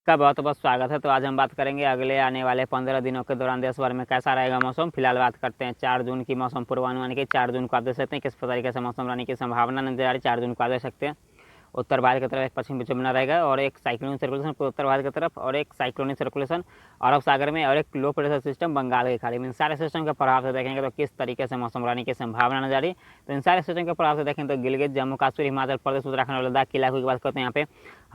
का बहुत बहुत स्वागत है। तो आज हम बात करेंगे अगले आने वाले 15 दिनों के दौरान देश भर में कैसा रहेगा मौसम। फिलहाल बात करते हैं 4 जून की मौसम पूर्वानुमान की। 4 जून को आप देख सकते हैं किस तरीके से मौसम रहने की संभावना नजर आ रही है। 4 जून को आप देख सकते हैं उत्तर भारत की तरफ एक पश्चिम विक्षोभ बना रहेगा और एक साइक्लोनिक सर्कुलेशन उत्तर भारत की तरफ और एक साइक्लोनिक सर्कुलेशन अरब सागर में और एक लो प्रेशर सिस्टम बंगाल की खाड़ी में। इन सारे सिस्टम के प्रभाव से देखेंगे तो किस तरीके से मौसम रहने की संभावना नजर आ रही है। तो इन सारे सिस्टम के प्रभाव से देखें तो गिलगित, जम्मू कश्मीर, हिमाचल प्रदेश, उत्तराखंड और लद्दाख के इलाकों की बात करते हैं। यहाँ पे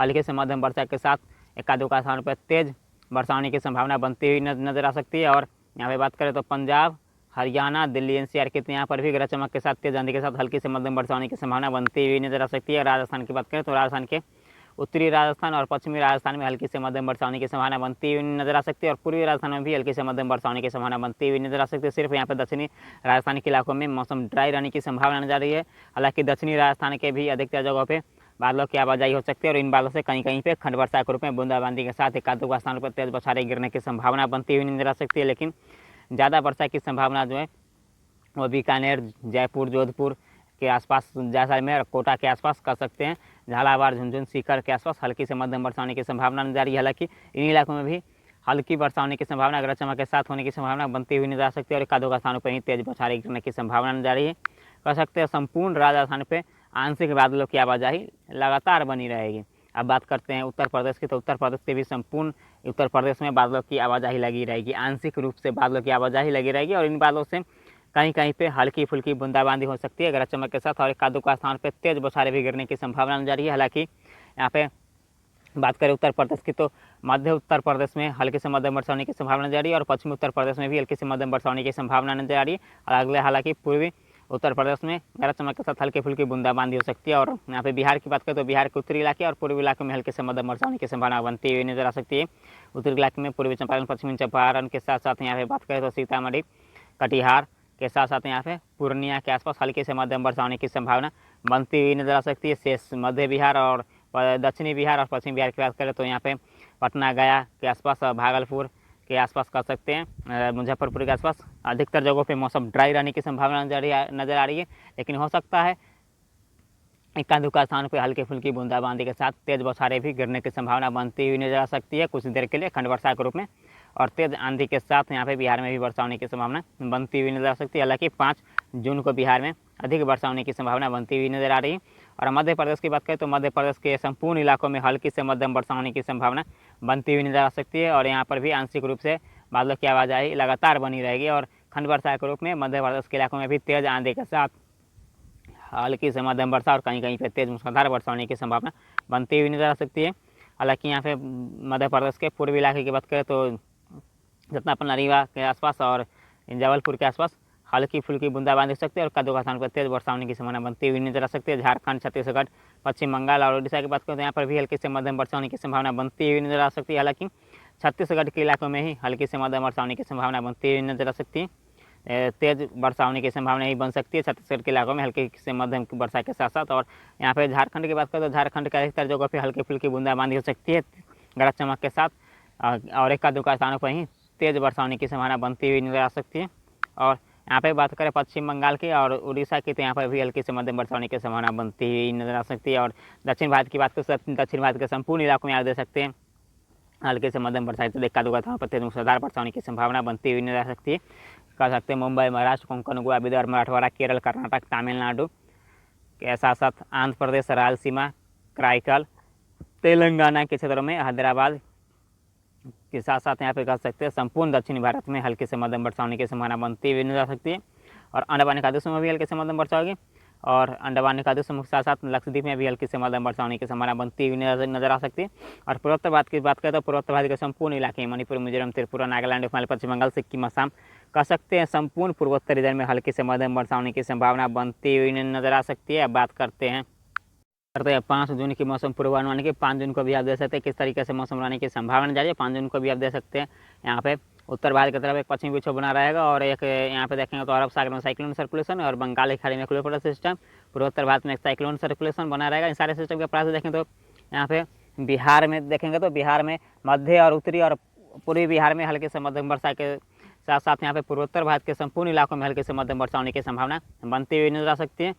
हल्की से मध्यम वर्षा के साथ एकाध दुका स्थान पर तेज वर्षा होने की संभावना बनती हुई नजर आ सकती है। और यहाँ पे बात करें तो पंजाब, हरियाणा, दिल्ली, एनसीआर के यहाँ पर भी गरज चमक के साथ तेज आंधी के साथ हल्की से मध्यम वर्षा होने की संभावना बनती हुई नजर आ सकती है। राजस्थान की बात करें तो राजस्थान के उत्तरी राजस्थान और पश्चिमी राजस्थान में हल्की से मध्यम वर्षा होने की संभावना बनती हुई नजर आ सकती है और पूर्वी राजस्थान में भी हल्की से मध्यम वर्षा होने की संभावना बनती हुई नजर आ सकती है। सिर्फ यहाँ पर दक्षिणी राजस्थान के इलाकों में मौसम ड्राई रहने की संभावना नजर आ रही है। हालांकि दक्षिणी राजस्थान के भी अधिकतर जगहों पर बादलों की आवाजाही हो सकती है और इन बादलों से कहीं कहीं पे खंड वर्षा के रूप में बूंदाबांदी के साथ एकाध दो स्थानों पर तेज बौछारें गिरने की संभावना बनती हुई नजर आ सकती है। लेकिन ज़्यादा वर्षा की संभावना जो है वो बीकानेर, जयपुर, जोधपुर के आसपास, जैसलमेर, कोटा के आसपास कर सकते हैं। झालावाड़, झुंझुनू, सीकर के आसपास हल्की से मध्यम वर्षा होने की संभावना नजर आ रही है। हालांकि इन इलाकों में भी हल्की वर्षा होने की संभावना, गरज चमक के साथ होने की संभावना बनती हुई नजर आ सकती है और एकाध दो स्थानों पर ही तेज बौछारें गिरने की संभावना नजर आ रही है। कह सकते हैं संपूर्ण राजस्थान पे आंशिक बादलों की आवाजाही लगातार बनी रहेगी। अब बात करते हैं उत्तर प्रदेश की, तो उत्तर प्रदेश के भी संपूर्ण उत्तर प्रदेश में बादलों की आवाजाही लगी रहेगी। आंशिक रूप से बादलों की आवाजाही लगी रहेगी और इन बादलों से कहीं कहीं पे हल्की फुल्की बूंदाबांदी हो सकती है गरज चमक के साथ और एकाध दो स्थान पर तेज बौछारें भी गिरने की संभावना नजर आ रही है। हालांकि यहाँ पे बात करें उत्तर प्रदेश की तो मध्य उत्तर प्रदेश में हल्की से मध्यम वर्षा होने की संभावना नजर आ रही है और पश्चिमी उत्तर प्रदेश में भी हल्की से मध्यम वर्षा होने की संभावना नजर आ रही है। और अगले हालांकि पूर्वी उत्तर प्रदेश में गरज चमक के साथ हल्की फुल्की बूंदाबांदी हो सकती है। और यहाँ पे बिहार की बात करें तो बिहार के उत्तरी इलाके और पूर्वी इलाके में हल्के से मध्यम वर्षा होने की संभावना बनती हुई नजर आ सकती है। उत्तरी इलाके में पूर्वी चंपारण, पश्चिमी चंपारण के साथ साथ यहाँ पे बात करें तो सीतामढ़ी, कटिहार के साथ साथ यहाँ पे पूर्णिया के आसपास हल्की से मध्यम वर्षा होने की संभावना बनती हुई नजर आ सकती है। शेष मध्य बिहार और दक्षिणी बिहार और पश्चिमी बिहार की बात करें तो यहाँ पे पटना, गया के आसपास, भागलपुर के आसपास कर सकते हैं, मुजफ्फरपुर के आसपास अधिकतर जगहों पे मौसम ड्राई रहने की संभावना नजर आ रही है। लेकिन हो सकता है एकाध दुका स्थान पर हल्की फुल्की बूंदाबांदी के साथ तेज बौछारें भी गिरने की संभावना बनती हुई नजर आ सकती है कुछ देर के लिए खंड वर्षा के रूप में। और तेज आंधी के साथ यहाँ पे बिहार में भी वर्षा होने की संभावना बनती हुई नजर आ सकती है। हालांकि 5 जून को बिहार में अधिक वर्षा होने की संभावना बनती हुई नजर आ रही है। और मध्य प्रदेश की बात करें तो मध्य प्रदेश के संपूर्ण इलाकों में हल्की से मध्यम वर्षा होने की संभावना बनती हुई नजर आ सकती है और यहाँ पर भी आंशिक रूप से बादलों की आवाजाही लगातार बनी रहेगी और खंड वर्षा के रूप में मध्य प्रदेश के इलाकों में भी तेज आंधी के साथ हल्की से मध्यम वर्षा और कहीं कहीं पर तेज मूसलाधार वर्षा होने की संभावना बनती हुई नजर आ सकती है। हालांकि यहाँ पे मध्य प्रदेश के पूर्वी इलाके की बात करें तो जतनापन, रीवा के आसपास और जबलपुर के आसपास हल्की फुल्की बूंदाबांदी हो सकती है और कदों का स्थान पर तेज वर्षा होने की संभावना बनती हुई नजर आ सकती है। झारखंड, छत्तीसगढ़, पश्चिम बंगाल और उड़ीसा की बात करें तो यहाँ पर भी हल्की से मध्यम वर्षा होने की संभावना बनती हुई नजर आ सकती है। हालांकि छत्तीसगढ़ के इलाकों में ही हल्की से मध्यम वर्षा होने की संभावना बनती हुई नजर आ सकती है। तेज वर्षा होने की संभावना ही बन सकती है छत्तीसगढ़ के इलाकों में हल्की से मध्यम वर्षा के साथ साथ। और यहाँ पे झारखंड की बात करें तो झारखंड के अधिकतर जगहों पर हल्की फुल्की बूंदाबांदी हो सकती है गरज चमक के साथ और एकाध दुका स्थानों पर ही तेज वर्षा होने की संभावना बनती हुई नजर आ सकती है। और यहाँ पे बात करें पश्चिम बंगाल की और उड़ीसा की तो यहाँ पर भी हल्की से मध्यम वर्षा होने की संभावना बनती हुई नजर आ सकती है। और दक्षिण भारत की बात करें तो दक्षिण भारत के संपूर्ण इलाकों में आप देख सकते हैं हल्के से मध्यम वर्षा से एकाध दुका स्थानों पर तेज मूसलाधार वर्षा होने की संभावना बनती हुई नजर आ सकती है। कह सकते हैं मुंबई, महाराष्ट्र, कोंकण, गोवा, विदर्भ, मराठवाड़ा, केरल, कर्नाटक, तमिलनाडु के साथ साथ आंध्र प्रदेश, रायलसीमा, कराईकल, तेलंगाना के क्षेत्रों में, हैदराबाद के साथ साथ यहाँ पे कह सकते हैं संपूर्ण दक्षिणी भारत में हल्की से मध्यम वर्षा होने की संभावना बनती हुई नजर आ सकती है। और अंडमान निकोबार में भी हल्की से मध्यम वर्षा होगी और अंडमान निकोबार के साथ साथ लक्षद्वीप में भी हल्की से मध्यम वर्षा होने की संभावना बनती हुई नजर आ सकती है। और पूर्वोत्तर भारत की बात करें तो पूर्वोत्तर भारत के संपूर्ण इलाके मणिपुर, मिजोरम, त्रिपुरा, नागालैंड, हिमाचल, पश्चिम बंगाल, सिक्किम, असम कह सकते हैं संपूर्ण पूर्वोत्तर रीजन में हल्की से मध्यम वर्षा होने की संभावना बनती हुई नजर आ सकती है। अब बात करते हैं 5 जून की मौसम पूर्वानुमान की। 5 जून को भी आप देख सकते हैं किस तरीके से मौसम रहने की संभावना जारी है। 5 जून को भी आप देख सकते हैं यहाँ पे उत्तर भारत की तरफ एक पश्चिमी विक्षोभ बना रहेगा और एक यहाँ पे देखेंगे तो अरब सागर में साइक्लोन सर्कुलेशन और बंगाल की खाड़ी में लो प्रेशर सिस्टम, पूर्वोत्तर भारत में एक साइक्लोन सर्कुलेशन बना रहेगा। इन सारे सिस्टम के प्रभाव से देखें तो यहाँ पे बिहार में देखेंगे तो बिहार में मध्य और उत्तरी और पूर्वी बिहार में हल्के से मध्यम वर्षा के साथ साथ यहाँ पे पूर्वोत्तर भारत के संपूर्ण इलाकों में हल्के से मध्यम वर्षा होने की संभावना बनती हुई नजर आ सकती है।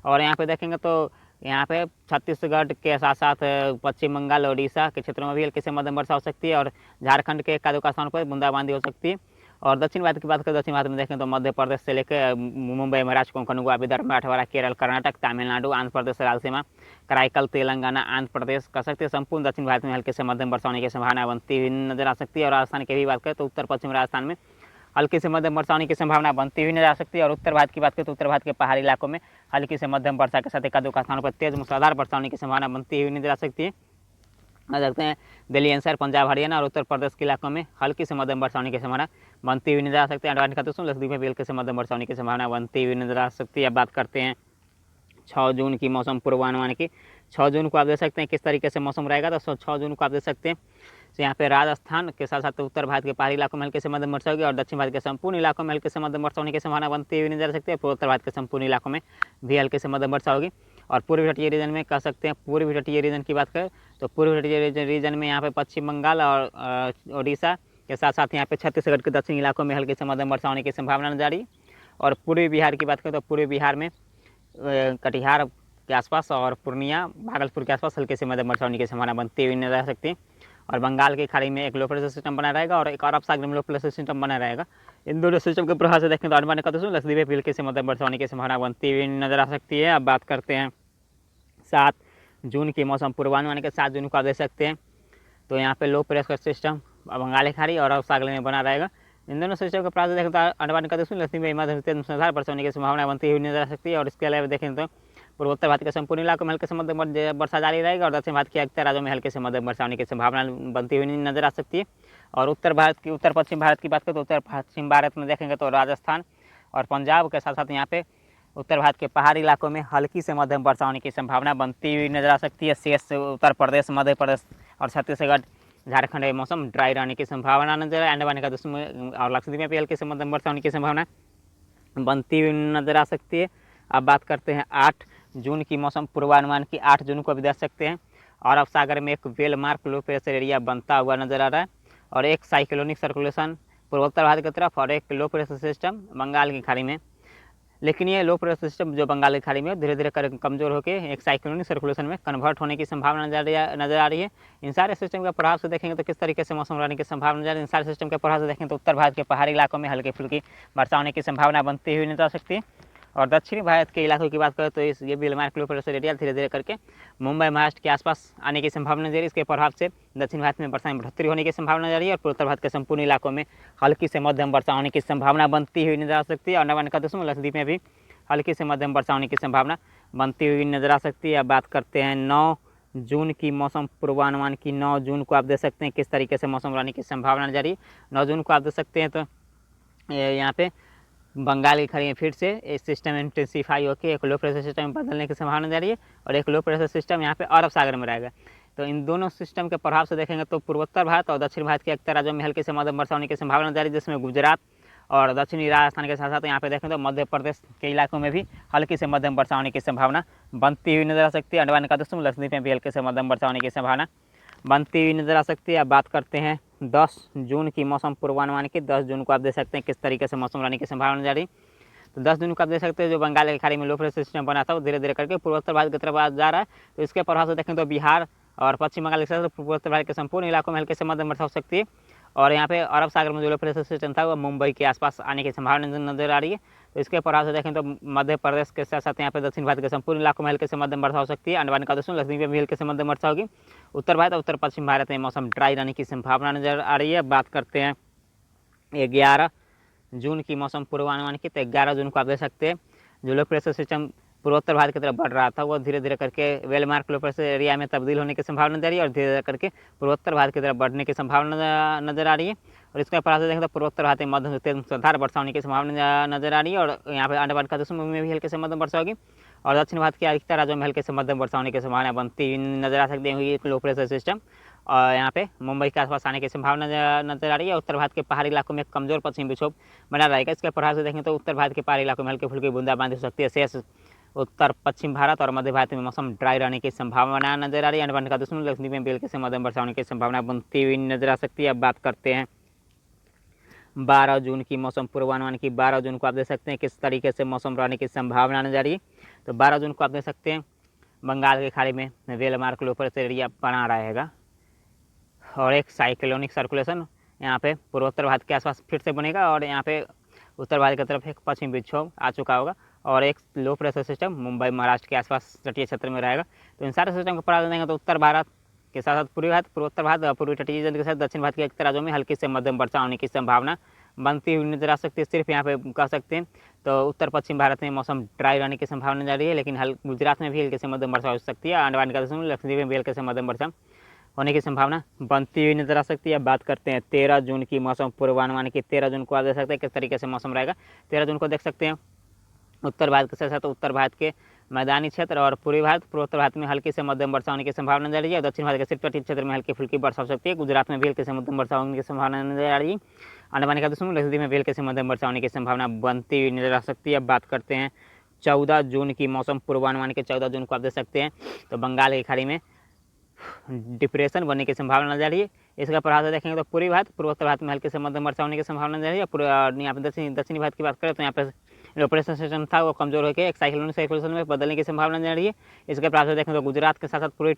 और यहाँ पे देखेंगे तो यहाँ पे छत्तीसगढ़ के साथ साथ पश्चिम बंगाल, उड़ीसा के क्षेत्रों में भी हल्की से मध्यम वर्षा हो सकती है और झारखंड के एकाध स्थानों पर बूंदाबांदी हो सकती है। और दक्षिण भारत की बात करें, दक्षिण भारत में देखें तो मध्य प्रदेश से लेकर मुंबई, महाराष्ट्र, कोंकण, गोवा, विदर्भ, मराठवाड़ा, केरल, कर्नाटक, तमिलनाडु, आंध्र प्रदेश, रायलसीमा, कराईकल, तेलंगाना, आंध्र प्रदेश कर सकते हैं। संपूर्ण दक्षिण भारत में हल्के से मध्यम वर्षा होने की संभावना बनती हुई नजर आ सकती है। और राजस्थान की भी बात करें तो उत्तर पश्चिम राजस्थान में हल्की से मध्यम वर्षा होने की संभावना बनती हुई नजर आ सकती है। और उत्तर भारत की बात करें तो उत्तर भारत के पहाड़ी इलाकों में हल्की से मध्यम वर्षा के साथ एकाध स्थानों पर तेज मूसलाधार वर्षा होने की संभावना बनती हुई नजर आ सकती है। आ सकते हैं दिल्ली, एनसीआर, पंजाब, हरियाणा और उत्तर प्रदेश के इलाकों में हल्की से मध्यम वर्षा होने की संभावना बनती हुई नजर आ सकती है। अंडमान निकोबार, लक्षद्वीप में भी हल्की से मध्यम वर्षा होने की संभावना बनती हुई नजर आ सकती है। अब बात करते हैं 6 जून की मौसम पूर्वानुमान की। 6 जून को आप देख सकते हैं किस तरीके से मौसम रहेगा। तो 6 जून को आप देख सकते हैं तो यहाँ पे राजस्थान के साथ साथ उत्तर भारत के पहाड़ी इलाकों में हल्के से मध्यम वर्षा होगी और दक्षिण भारत के संपूर्ण इलाकों में हल्के से मध्यम वर्षा होने की संभावना बनती हुई नजर आ सकती है। पूर्वोत्तर भारत के संपूर्ण इलाकों में भी हल्के से मध्यम वर्षा होगी। और पूर्वी तटीय रीजन में कह सकते हैं, पूर्वी तटीय रीजन की बात करें तो पूर्वी तटीय रीजन में यहाँ पे पश्चिम बंगाल और उड़ीसा के साथ साथ यहाँ पे छत्तीसगढ़ के दक्षिणी इलाकों में हल्के से मध्यम वर्षा होने की संभावना नजर आ रही है। और पूर्वी बिहार की बात करें तो पूर्वी बिहार में कटिहार के आसपास और पूर्णिया, भागलपुर के आसपास हल्के से मध्यम वर्षा होने की संभावना बनती हुई नजर आ सकती है। और बंगाल की खाड़ी में एक लो प्रेशर सिस्टम बना रहेगा और एक अरब सागर में लो प्रेशर सिस्टम बना रहेगा। इन दोनों सिस्टम के प्रभाव से देखें तो अंडमान निकोबार, लक्षद्वीप में हल्के से मध्यम वर्षा होने की संभावना बनती हुई नजर आ सकती है। अब बात करते हैं 7 जून की मौसम पूर्वानुमान के। 7 जून को आप देख सकते हैं तो यहाँ पे लो प्रेशर सिस्टम बंगाल की खाड़ी और अरब सागर में बना रहेगा। इन दोनों सिस्टम के प्रभाव से देखें तो अंडमान निकोबार, लक्षद्वीप में मूसलाधार वर्षा होने की संभावना बनती हुई नजर आ सकती है। और इसके अलावा देखें तो पूर्वोत्तर भारत के संपूर्ण इलाकों में हल्के से मध्यम वर्षा जारी रहेगी और दक्षिण भारत के अधिकतर राज्यों में हल्के से मध्यम वर्षा होने की संभावना बनती हुई नजर आ सकती है। और उत्तर पश्चिम भारत की बात करें तो उत्तर पश्चिम भारत में देखेंगे तो राजस्थान और पंजाब के साथ साथ यहाँ पे उत्तर भारत के पहाड़ी इलाकों में हल्की से मध्यम वर्षा होने की संभावना बनती हुई नजर आ सकती है। शेष उत्तर प्रदेश, मध्य प्रदेश और छत्तीसगढ़, झारखंड में मौसम ड्राई रहने की संभावना नजर है। अंडमान निकोबार और लक्षद्वीप में भी हल्की से मध्यम वर्षा होने की संभावना बनती हुई नजर आ सकती है। अब बात करते हैं 8 जून की मौसम पूर्वानुमान की। 8 जून को भी देख सकते हैं अरब सागर में एक well mark low pressure area बनता हुआ नजर आ रहा है और एक साइक्लोनिक सर्कुलेशन पूर्वोत्तर भारत की तरफ और एक लो प्रेशर सिस्टम बंगाल की खाड़ी में। लेकिन ये लो प्रेशर सिस्टम जो बंगाल की खाड़ी में धीरे धीरे कर कमजोर होकर एक साइक्लोनिक सर्कुलेशन में कन्वर्ट होने की संभावना नजर आ रही है। इन सारे सिस्टम के प्रभाव से देखेंगे तो किस तरीके से मौसम रहने की संभावना नजर आ रही है। इन सारे सिस्टम के प्रभाव से देखें तो उत्तर भारत के पहाड़ी इलाकों में हल्की फुल्की वर्षा होने की संभावना बनती हुई नजर आ सकती है। और दक्षिणी भारत के इलाकों की बात करें तो ये वेलमार्क लो प्रेशर एरिया धीरे धीरे करके मुंबई, महाराष्ट्र के आसपास आने की संभावना नजर। इसके प्रभाव से दक्षिण भारत में वर्षा में बढ़ोतरी होने की संभावना नजर है और पूर्वोत्तर भारत के संपूर्ण इलाकों में हल्की से मध्यम वर्षा होने की संभावना बनती हुई नजर आ सकती है। अंडमान निकोबार, लक्षद्वीप में भी हल्की से मध्यम वर्षा होने की संभावना बनती हुई नजर आ सकती है। अब बात करते हैं 9 जून की मौसम पूर्वानुमान की। 9 जून को आप देख सकते हैं किस तरीके से मौसम रहने की संभावना नजर रही है। 9 जून को आप देख सकते हैं तो यहाँ पे बंगाल की खाड़ी में फिर से एक सिस्टम इंटेंसीफाई होकर एक लो प्रेशर सिस्टम में बदलने की संभावना जा रही है और एक लो प्रेशर सिस्टम यहाँ पे अरब सागर में रहेगा। तो इन दोनों सिस्टम के प्रभाव से देखेंगे तो पूर्वोत्तर भारत और दक्षिण भारत के अधिकतर राज्यों में हल्के से मध्यम वर्षा होने की संभावना जारी है, जिसमें गुजरात और दक्षिणी राजस्थान के साथ साथ यहाँ पे देखें तो मध्य प्रदेश के इलाकों में भी हल्की से मध्यम वर्षा होने की संभावना बनती हुई नजर आ सकती है। अंडमान निकोबार, लक्षद्वीप में भी हल्के से मध्यम वर्षा होने की संभावना बनती हुई नजर आ सकती है। अब बात करते हैं 10 जून की मौसम पूर्वानुमान की। 10 जून को आप देख सकते हैं किस तरीके से मौसम रहने की संभावना जा रही है। तो 10 जून को आप देख सकते हैं जो बंगाल की खाड़ी में लो प्रेशर सिस्टम बना था वो धीरे धीरे करके पूर्वोत्तर भारत की तरफ जा रहा है। तो इसके प्रभाव से देखें तो बिहार और पश्चिम बंगाल के साथ पूर्वोत्तर भारत के संपूर्ण इलाकों में हल्के से मध्यम वर्षा हो सकती है। और यहाँ पे अरब सागर में जो लो प्रेशर सिस्टम था वो मुंबई के आसपास आने की संभावना नजर आ रही है। तो इसके प्रभाव से देखें तो मध्य प्रदेश के साथ साथ यहाँ पे दक्षिण भारत के संपूर्ण इलाकों में हल्के से मध्यम वर्षा हो सकती है। अंडमान निकोबार, लक्षद्वीप में भी हल्के से मध्यम वर्षा होगी। उत्तर भारत और उत्तर पश्चिम भारत में मौसम ड्राई रहने की संभावना नजर आ रही है। बात करते हैं 11 जून की मौसम पूर्वानुमान की। तो 11 जून को आप देख सकते हैं जो लो प्रेशर सिस्टम पूर्वोत्तर भारत की तरफ बढ़ रहा था वो धीरे धीरे करके वेलमार्क लो प्रेशर एरिया में तब्दील होने की संभावना नजर आ रही है और धीरे धीरे करके पूर्वोत्तर भारत की तरफ बढ़ने की संभावना नजर आ रही है। और इसके प्रभाव से देखें तो पूर्वोत्तर भारत में मध्यम से तेज मूसलाधार वर्षा होने की संभावना नजर आ रही है। और यहाँ पे अंडमान निकोबार में भी हल्के से मध्यम वर्षा होगी और दक्षिण भारत के अधिकतर राज्यों में हल्के से मध्यम वर्षा होने की संभावना बनती नजर आ सकती है। एक लो प्रेशर सिस्टम और यहाँ पे मुंबई के आसपास आने की संभावना नजर आ रही है। उत्तर भारत के पहाड़ी इलाकों में कमजोर पश्चिमी विक्षोभ बना रहेगा। इसके प्रभाव से देखें तो उत्तर भारत के पहाड़ी इलाकों में हल्की फुल्की बूंदाबांदी हो सकती है। शेष उत्तर पश्चिम भारत और मध्य भारत में मौसम ड्राई रहने की संभावना नजर आ रही है। अंडमान निकोबार, लक्षद्वीप में हल्के से मध्यम वर्षा होने की संभावना बनती हुई नजर आ सकती है। अब बात करते हैं 12 जून की मौसम पूर्वानुमान की। 12 जून को आप देख सकते हैं किस तरीके से मौसम रहने की संभावना नजर आ रही है। तो 12 जून को आप देख सकते हैं बंगाल की खाड़ी में well mark low pressure area बना रहेगा और एक साइक्लोनिक सर्कुलेशन यहाँ पे पूर्वोत्तर भारत के आसपास फिर से बनेगा और यहाँ पे उत्तर भारत की तरफ एक पश्चिमी विक्षोभ आ चुका होगा और एक low pressure system Mumbai Maharashtra के आसपास तटीय क्षेत्र में रहेगा। तो इन सारे सिस्टम को पढ़ा देंगे तो उत्तर भारत के साथ साथ पूर्वी भारत, पूर्वोत्तर भारत और पूर्वी तटीय क्षेत्र के साथ दक्षिण भारत के एक राज्यों में हल्की से मध्यम वर्षा होने की संभावना बनती हुई नजर आ सकती है। सिर्फ यहाँ पे कह सकते हैं तो उत्तर पश्चिम भारत में मौसम ड्राई रहने की संभावना जा रही है, लेकिन गुजरात में भी हल्की से मध्यम वर्षा हो सकती है। अंडमान निकोबार समूह लक्षद्वीप में भी हल्की से मध्यम वर्षा होने की संभावना बनती हुई नजर आ सकती है। अब बात करते हैं 13 जून की मौसम पूर्वानुमान की। 13 जून को आप देख सकते हैं किस तरीके से मौसम रहेगा। 13 जून को देख सकते हैं उत्तर भारत के साथ साथ उत्तर भारत के मैदानी क्षेत्र और पूर्वी भारत, पूर्वोत्तर भारत में हल्की से मध्यम वर्षा होने की संभावना नजर आ रही है। दक्षिण भारत के सिर्फ तटीय क्षेत्र में हल्की फुल्की वर्षा हो सकती है। गुजरात में भी हल्की से मध्यम वर्षा होने की संभावना नजर आ रही है। अंडमान निकोबार समूह लक्षद्वीप में भी हल्की से मध्यम वर्षा होने की संभावना बनती हुई नजर आ सकती है। अब बात करते हैं 14 जून की मौसम पूर्वानुमान के। 14 जून को आप देख सकते हैं तो बंगाल की खाड़ी में डिप्रेशन बनने की संभावना नजर आ रही है। इसका प्रभाव से देखेंगे तो पूर्वी भारत, पूर्वोत्तर भारत में हल्की से मध्यम वर्षा होने की संभावना नजर आ रही है। यहाँ पे दक्षिणी भारत की बात करें तो यहाँ पे लो प्रेशर सिस्टम था वो कमजोर होकर एक साइक्लोनिक सर्कुलेशन में बदलने की संभावना नजर आ रही है। इसके प्रभाव से देखें तो गुजरात के साथ साथ पूर्वी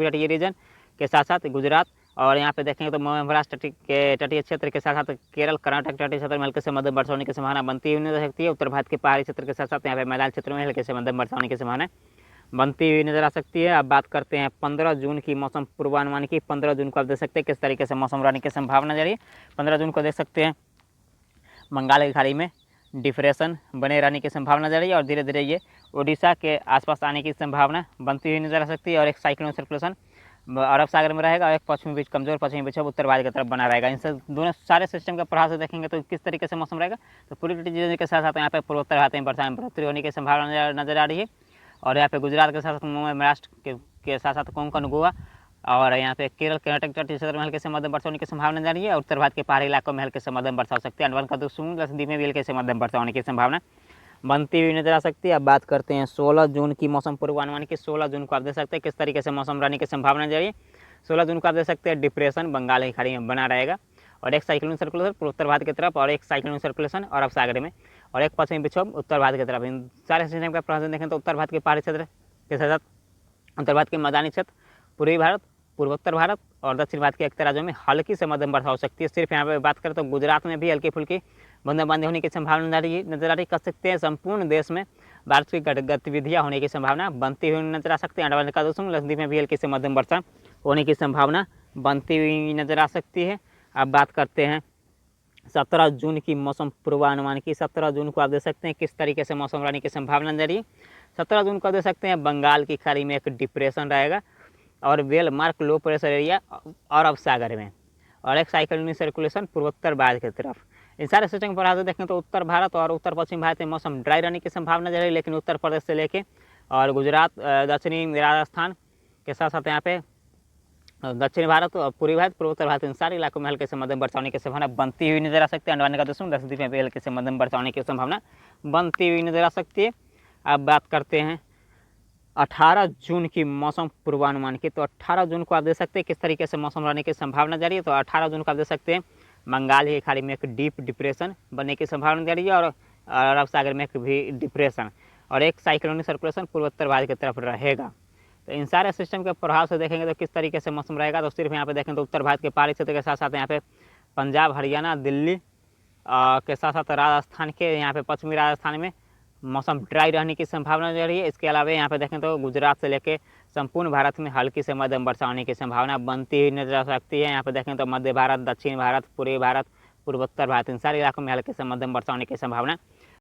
तटीय रीजन के साथ साथ गुजरात और यहाँ पे देखेंगे तो महाराष्ट्र के तटीय क्षेत्र के साथ साथ केरल, कर्नाटक तटीय क्षेत्र में हल्के से मध्यम वर्षा होने की संभावना बनती हुई नजर आ सकती है। उत्तर भारत के पहाड़ी क्षेत्र के साथ साथ यहाँ पे मैदानी क्षेत्र में हल्के से मध्यम वर्षा होने की संभावना बनती हुई नजर आ सकती है। अब बात करते हैं 15 जून की मौसम पूर्वानुमान की। 15 जून को आप देख सकते हैं किस तरीके से मौसम रहने की संभावना जा रही है। 15 जून को देख सकते हैं बंगाल की खाड़ी में डिप्रेशन बने रहने की संभावना जा रही है और धीरे धीरे ये उड़ीसा के आसपास आने की संभावना बनती हुई नजर आ सकती है और एक साइक्लोनिक सर्कुलेशन अरब सागर में रहेगा और एक कमजोर पश्चिमी विक्षोभ उत्तर भारत की तरफ बना रहेगा। इन सब दोनों सारे सिस्टम के प्रभाव से देखेंगे तो किस तरीके से मौसम रहेगा तो पूरी तटीय के साथ साथ यहाँ पे पूर्वोत्तर भारत में वर्षा में बढ़ोतरी होने की संभावना नजर आ रही है और यहाँ पे गुजरात के साथ साथ महाराष्ट्र के साथ साथ कोंकण, गोवा और यहाँ पे केरल, कर्नाटक तटीय क्षेत्र में हल्के से मध्यम वर्षा होने की संभावना जा रही है और उत्तर भारत के पहाड़ी इलाकों में हल्के से मध्यम वर्षा हो सकती है। अंडमान निकोबार समूह लक्षद्वीप में भी हल्के से मध्यम वर्षा होने की संभावना बनती हुई नजर आ सकती है। अब बात करते हैं 16 जून की मौसम पूर्वानुमान की। 16 जून को आप देख सकते हैं किस तरीके से मौसम रहने की संभावना जा रही है। 16 जून को आप देख सकते हैं डिप्रेशन बंगाल की खाड़ी में बना रहेगा और एक साइक्लोनिक सर्कुलेशन पूर्वोत्तर भारत की तरफ और एक साइक्लोनिक सर्कुलेशन अरब सागर में और एक पश्चिमी विक्षोभ उत्तर भारत की तरफ। इन सारे सिस्टम का प्रभाव देखें तो उत्तर भारत के पहाड़ी क्षेत्र के साथ साथ उत्तर भारत के मैदानी क्षेत्र, पूर्वी भारत, पूर्वोत्तर भारत और दक्षिण भारत के एक राज्यों में हल्की से मध्यम वर्षा हो सकती है। सिर्फ यहाँ पे बात करें तो गुजरात में भी हल्की फुल्की बूंदाबांदी होने की संभावना नजर आ रही कह सकते हैं। संपूर्ण देश में वार्षिक गतिविधियाँ होने की संभावना बनती हुई नजर आ सकती है। अंडमान निकोबार समूह लक्षद्वीप में भी हल्की से मध्यम वर्षा होने की संभावना बनती हुई नजर आ सकती है। अब बात करते हैं 17 जून की मौसम पूर्वानुमान की। 17 जून को आप देख सकते हैं किस तरीके से मौसम रहने की संभावना नजर आ रही है। 17 जून को देख सकते हैं बंगाल की खाड़ी में एक डिप्रेशन रहेगा और well mark low pressure area अरब सागर में और एक साइक्लोनिक सर्कुलेशन पूर्वोत्तर भारत की तरफ। इन सारे सिस्टम के प्रभाव से देखें तो उत्तर भारत और उत्तर पश्चिम भारत में मौसम ड्राई रहने की संभावना जा रही है, लेकिन उत्तर प्रदेश से लेके और गुजरात, दक्षिणी राजस्थान के साथ साथ यहाँ पे दक्षिण भारत और पूर्वी भारत, पूर्वोत्तर भारत इन सारे इलाकों में हल्के से मध्यम वर्षा होने की संभावना बनती हुई नजर आ सकती है। अंडमान निकोबार समूह लक्षद्वीप में भी हल्के से मध्यम वर्षा होने की संभावना बनती हुई नजर आ सकती है। अब बात करते हैं 18 जून की मौसम पूर्वानुमान की। तो 18 जून को आप देख सकते हैं किस तरीके से मौसम रहने की संभावना जा रही है। तो 18 जून को आप देख सकते हैं बंगाल की खाड़ी में एक डीप डिप्रेशन बनने की संभावना जा रही है और अरब सागर में एक भी डिप्रेशन और एक साइक्लोनिक सर्कुलेशन पूर्वोत्तर भारत की तरफ रहेगा। तो इन सारे सिस्टम के प्रभाव से देखेंगे तो किस तरीके से मौसम रहेगा तो सिर्फ यहाँ पे देखें तो उत्तर भारत के पहाड़ी क्षेत्र के साथ साथ यहाँ पे पंजाब, हरियाणा, दिल्ली के साथ साथ राजस्थान के यहाँ पे पश्चिमी राजस्थान में मौसम ड्राई रहने की संभावना जा रही है। इसके अलावा यहाँ पे देखें तो गुजरात से लेकर संपूर्ण भारत में हल्की से मध्यम वर्षा होने की संभावना बनती हुई नजर आ सकती है। यहाँ पे देखें तो मध्य भारत, दक्षिण भारत, पूर्वी भारत, पूर्वोत्तर भारत इन सारे इलाकों में हल्की से मध्यम वर्षा होने की संभावना